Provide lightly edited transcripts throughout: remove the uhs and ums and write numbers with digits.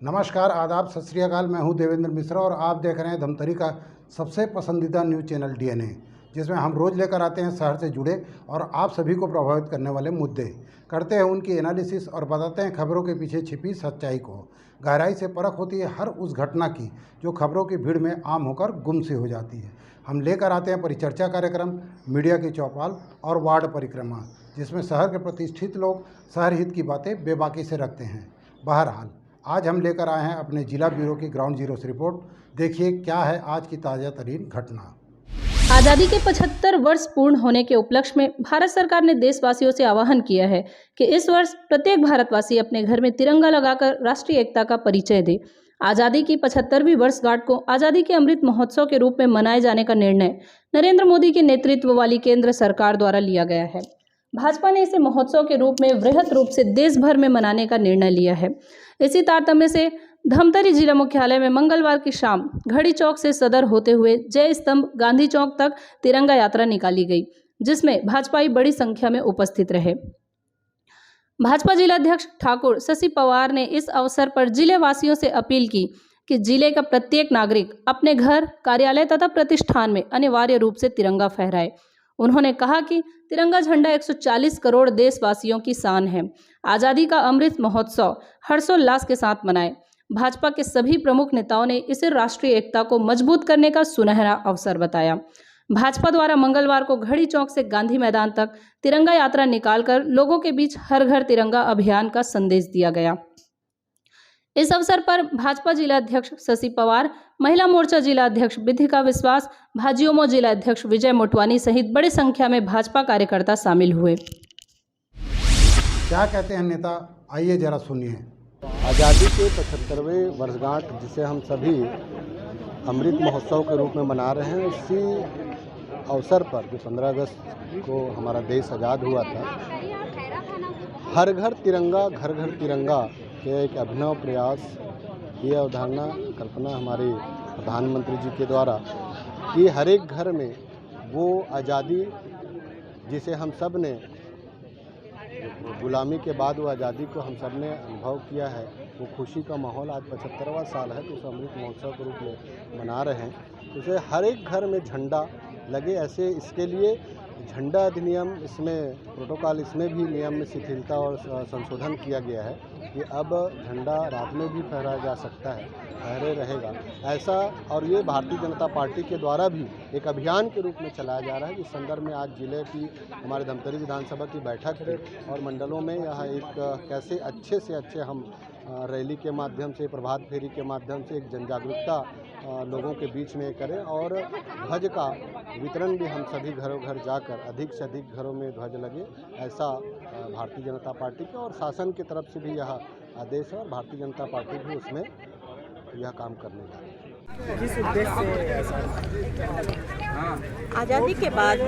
नमस्कार, आदाब, सत श्री अकाल। मैं हूं देवेंद्र मिश्रा और आप देख रहे हैं धमतरी का सबसे पसंदीदा न्यूज़ चैनल डीएनए, जिसमें हम रोज़ लेकर आते हैं शहर से जुड़े और आप सभी को प्रभावित करने वाले मुद्दे, करते हैं उनकी एनालिसिस और बताते हैं खबरों के पीछे छिपी सच्चाई को। गहराई से परख होती है हर उस घटना की जो खबरों की भीड़ में आम होकर गुम सी हो जाती है। हम लेकर आते हैं परिचर्चा कार्यक्रम, मीडिया की चौपाल और वार्ड परिक्रमा, जिसमें शहर के प्रतिष्ठित लोग शहर हित की बातें बेबाकी से रखते हैं। बहरहाल, आज हम लेकर आए हैं अपने जिला ब्यूरो की ग्राउंड जीरो से रिपोर्ट। देखिए क्या है आज की ताज़ा तरीन घटना। आज़ादी के 75 वर्ष पूर्ण होने के उपलक्ष्य में भारत सरकार ने देशवासियों से आह्वान किया है कि इस वर्ष प्रत्येक भारतवासी अपने घर में तिरंगा लगाकर राष्ट्रीय एकता का परिचय दे। आज़ादी की 75वीं वर्षगांठ को आज़ादी के अमृत महोत्सव के रूप में मनाए जाने का निर्णय नरेंद्र मोदी के नेतृत्व वाली केंद्र सरकार द्वारा लिया गया है। भाजपा ने इसे महोत्सव के रूप में वृहद रूप से देश भर में मनाने का निर्णय लिया है। इसी तारतम्य से धमतरी जिला मुख्यालय में मंगलवार की शाम घड़ी चौक से सदर होते हुए जय स्तंभ गांधी चौक तक तिरंगा यात्रा निकाली गई, जिसमें भाजपाई बड़ी संख्या में उपस्थित रहे। भाजपा जिलाध्यक्ष ठाकुर शशि पवार ने इस अवसर पर जिले वासियों से अपील की कि जिले का प्रत्येक नागरिक अपने घर, कार्यालय तथा प्रतिष्ठान में अनिवार्य रूप से तिरंगा फहराए। उन्होंने कहा कि तिरंगा झंडा 140 करोड़ देशवासियों की शान है। आज़ादी का अमृत महोत्सव हर्षोल्लास के साथ मनाए। भाजपा के सभी प्रमुख नेताओं ने इसे राष्ट्रीय एकता को मजबूत करने का सुनहरा अवसर बताया। भाजपा द्वारा मंगलवार को घड़ी चौक से गांधी मैदान तक तिरंगा यात्रा निकालकर लोगों के बीच हर घर तिरंगा अभियान का संदेश दिया गया। इस अवसर पर भाजपा जिलाध्यक्ष शशि पवार, महिला मोर्चा जिलाध्यक्ष विधिका विश्वास, भाजियोमो जिलाध्यक्ष विजय मोटवानी सहित बड़ी संख्या में भाजपा कार्यकर्ता शामिल हुए। क्या कहते हैं नेता, आइए जरा सुनिए। आज़ादी के 75वें वर्षगांठ, जिसे हम सभी अमृत महोत्सव के रूप में मना रहे हैं, इसी अवसर पर जो 15 अगस्त को हमारा देश आज़ाद हुआ था, हर घर तिरंगा घर घर तिरंगा के एक अभिनव प्रयास, ये अवधारणा कल्पना हमारे प्रधानमंत्री जी के द्वारा कि हर एक घर में वो आज़ादी जिसे हम सब ने गुलामी के बाद वो आज़ादी को हम सब ने अनुभव किया है, वो खुशी का माहौल आज 75वां साल है तो उस अमृत महोत्सव के रूप में मना रहे हैं। उसे हर एक घर में झंडा लगे, ऐसे इसके लिए झंडा अधिनियम, इसमें प्रोटोकॉल, इसमें भी नियम में शिथिलता और संशोधन किया गया है कि अब झंडा रात में भी फहराया जा सकता है, फहरे रहेगा ऐसा। और ये भारतीय जनता पार्टी के द्वारा भी एक अभियान के रूप में चलाया जा रहा है। इस संदर्भ में आज जिले की हमारे धमतरी विधानसभा की बैठक है और मंडलों में यह एक कैसे अच्छे से अच्छे हम रैली के माध्यम से, प्रभात फेरी के माध्यम से एक जन जागरूकता लोगों के बीच में करें और ध्वज का वितरण भी हम सभी घरों घर जाकर अधिक से अधिक घरों में ध्वज लगे, ऐसा भारतीय जनता पार्टी के और शासन की तरफ से भी यह आदेश है और भारतीय जनता पार्टी भी उसमें यह काम करने जा रही है। जिस उद्देश्य से आज़ादी के बाद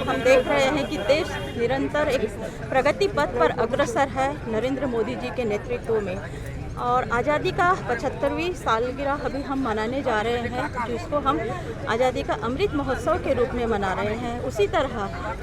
हम देख रहे हैं कि देश निरंतर एक प्रगति पथ पर अग्रसर है नरेंद्र मोदी जी के नेतृत्व में, और आज़ादी का 75वीं सालगिरह अभी हम मनाने जा रहे हैं, जिसको हम आज़ादी का अमृत महोत्सव के रूप में मना रहे हैं। उसी तरह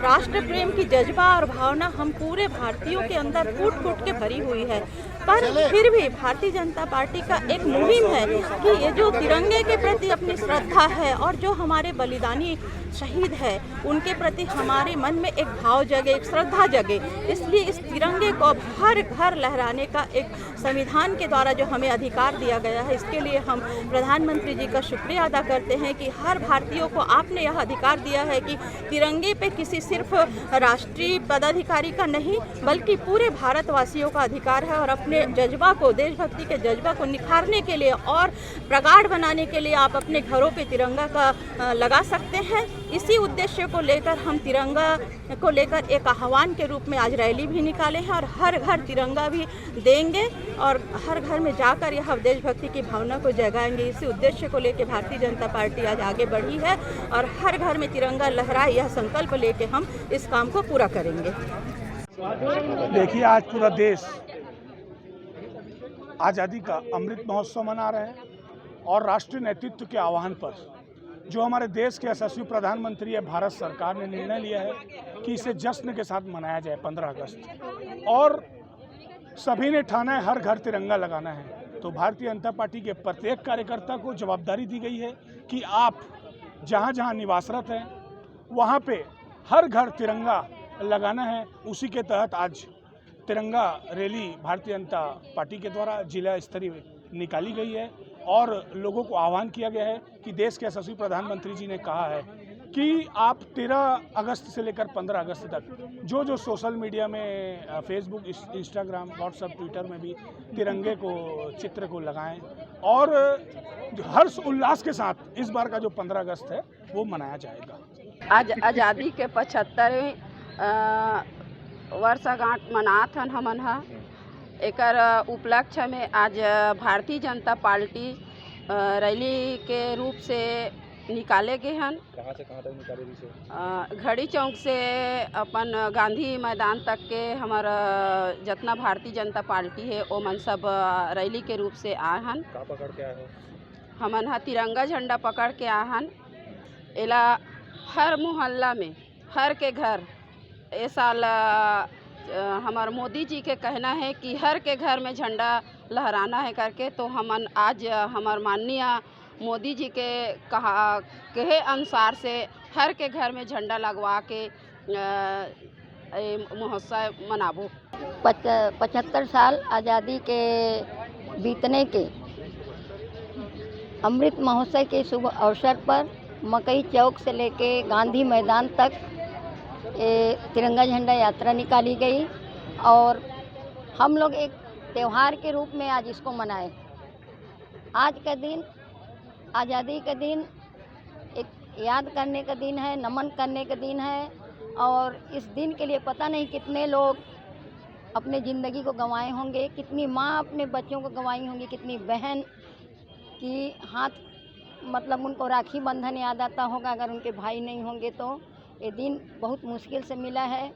राष्ट्र प्रेम की जज्बा और भावना हम पूरे भारतीयों के अंदर फूट फूट के भरी हुई है, पर फिर भी भारतीय जनता पार्टी का एक मुहिम है कि ये जो तिरंगे के प्रति अपनी श्रद्धा है और जो हमारे बलिदानी शहीद है उनके प्रति हमारे मन में एक भाव जगे, एक श्रद्धा जगे, इसलिए इस तिरंगे को अब हर घर लहराने का एक संविधान के द्वारा जो हमें अधिकार दिया गया है, इसके लिए हम प्रधानमंत्री जी का शुक्रिया अदा करते हैं कि हर भारतीयों को आपने यह अधिकार दिया है कि तिरंगे पे किसी सिर्फ राष्ट्रीय पदाधिकारी का नहीं बल्कि पूरे भारतवासियों का अधिकार है, और अपने जज्बा को, देशभक्ति के जज्बा को निखारने के लिए और प्रगाढ़ बनाने के लिए आप अपने घरों पे तिरंगा का लगा सकते हैं। इसी उद्देश्य को लेकर हम तिरंगा को लेकर एक आह्वान के रूप में आज रैली भी निकाले हैं और हर घर तिरंगा भी देंगे और हर घर में जाकर यह देशभक्ति की भावना को जगाएंगे। इसी उद्देश्य को लेकर भारतीय जनता पार्टी आज आगे बढ़ी है और हर घर में तिरंगा लहराए, यह संकल्प लेके हम इस काम को पूरा करेंगे। देखिए, आज पूरा देश आज़ादी का अमृत महोत्सव मना रहे हैं और राष्ट्रीय नेतृत्व के आह्वान पर जो हमारे देश के यशस्वी प्रधानमंत्री है, भारत सरकार ने निर्णय लिया है कि इसे जश्न के साथ मनाया जाए 15 अगस्त, और सभी ने ठाना है हर घर तिरंगा लगाना है। तो भारतीय जनता पार्टी के प्रत्येक कार्यकर्ता को जवाबदारी दी गई है कि आप जहाँ जहाँ निवासरत हैं वहाँ पे हर घर तिरंगा लगाना है। उसी के तहत आज तिरंगा रैली भारतीय जनता पार्टी के द्वारा जिला स्तरीय निकाली गई है और लोगों को आह्वान किया गया है कि देश के यशस्वी प्रधानमंत्री जी ने कहा है कि आप 13 अगस्त से लेकर 15 अगस्त तक जो सोशल मीडिया में फेसबुक, इंस्टाग्राम, व्हाट्सएप, ट्विटर में भी तिरंगे को चित्र को लगाएं और हर्ष उल्लास के साथ इस बार का जो 15 अगस्त है वो मनाया जाएगा। आज आज़ादी के 75वें वर्षगांठ मनात हन हमन ह। एकर उपलक्ष्य में आज भारतीय जनता पार्टी रैली के रूप से निकाले गए हन। कहाँ से कहाँ तक निकाले गए? घड़ी चौक से अपन गांधी मैदान तक के हमारा जितना भारतीय जनता पार्टी है वो मन सब रैली के रूप से आए हन। का पकड़ के आए हो? हमन ह तिरंगा झंडा पकड़ के आए हन। एला हर मोहल्ला में हर के घर ए साल हमार मोदी जी के कहना है कि हर के घर में झंडा लहराना है करके, तो हमन आज हमार माननीय मोदी जी के कहे अनुसार से हर के घर में झंडा लगवा के महोत्सव मनाबो। 75 साल आज़ादी के बीतने के अमृत महोत्सव के शुभ अवसर पर मकई चौक से लेके गांधी मैदान तक तिरंगा झंडा यात्रा निकाली गई और हम लोग एक त्यौहार के रूप में आज इसको मनाए। आज का दिन आज़ादी का दिन एक याद करने का दिन है, नमन करने का दिन है और इस दिन के लिए पता नहीं कितने लोग अपने ज़िंदगी को गंवाए होंगे, कितनी माँ अपने बच्चों को गंवाई होंगी, कितनी बहन की हाथ मतलब उनको राखी बंधन याद आता होगा अगर उनके भाई नहीं होंगे तो। ये दिन बहुत मुश्किल से मिला है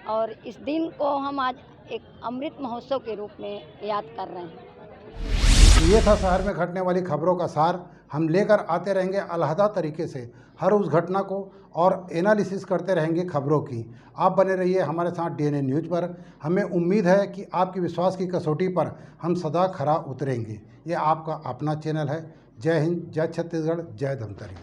और इस दिन को हम आज एक अमृत महोत्सव के रूप में याद कर रहे हैं। ये था शहर में घटने वाली खबरों का सार। हम लेकर आते रहेंगे अलहदा तरीके से हर उस घटना को और एनालिसिस करते रहेंगे खबरों की। आप बने रहिए हमारे साथ डीएनए न्यूज़ पर। हमें उम्मीद है कि आपकी विश्वास की कसौटी पर हम सदा खरा उतरेंगे। ये आपका अपना चैनल है। जय हिंद, जय छत्तीसगढ़, जय धमतरी।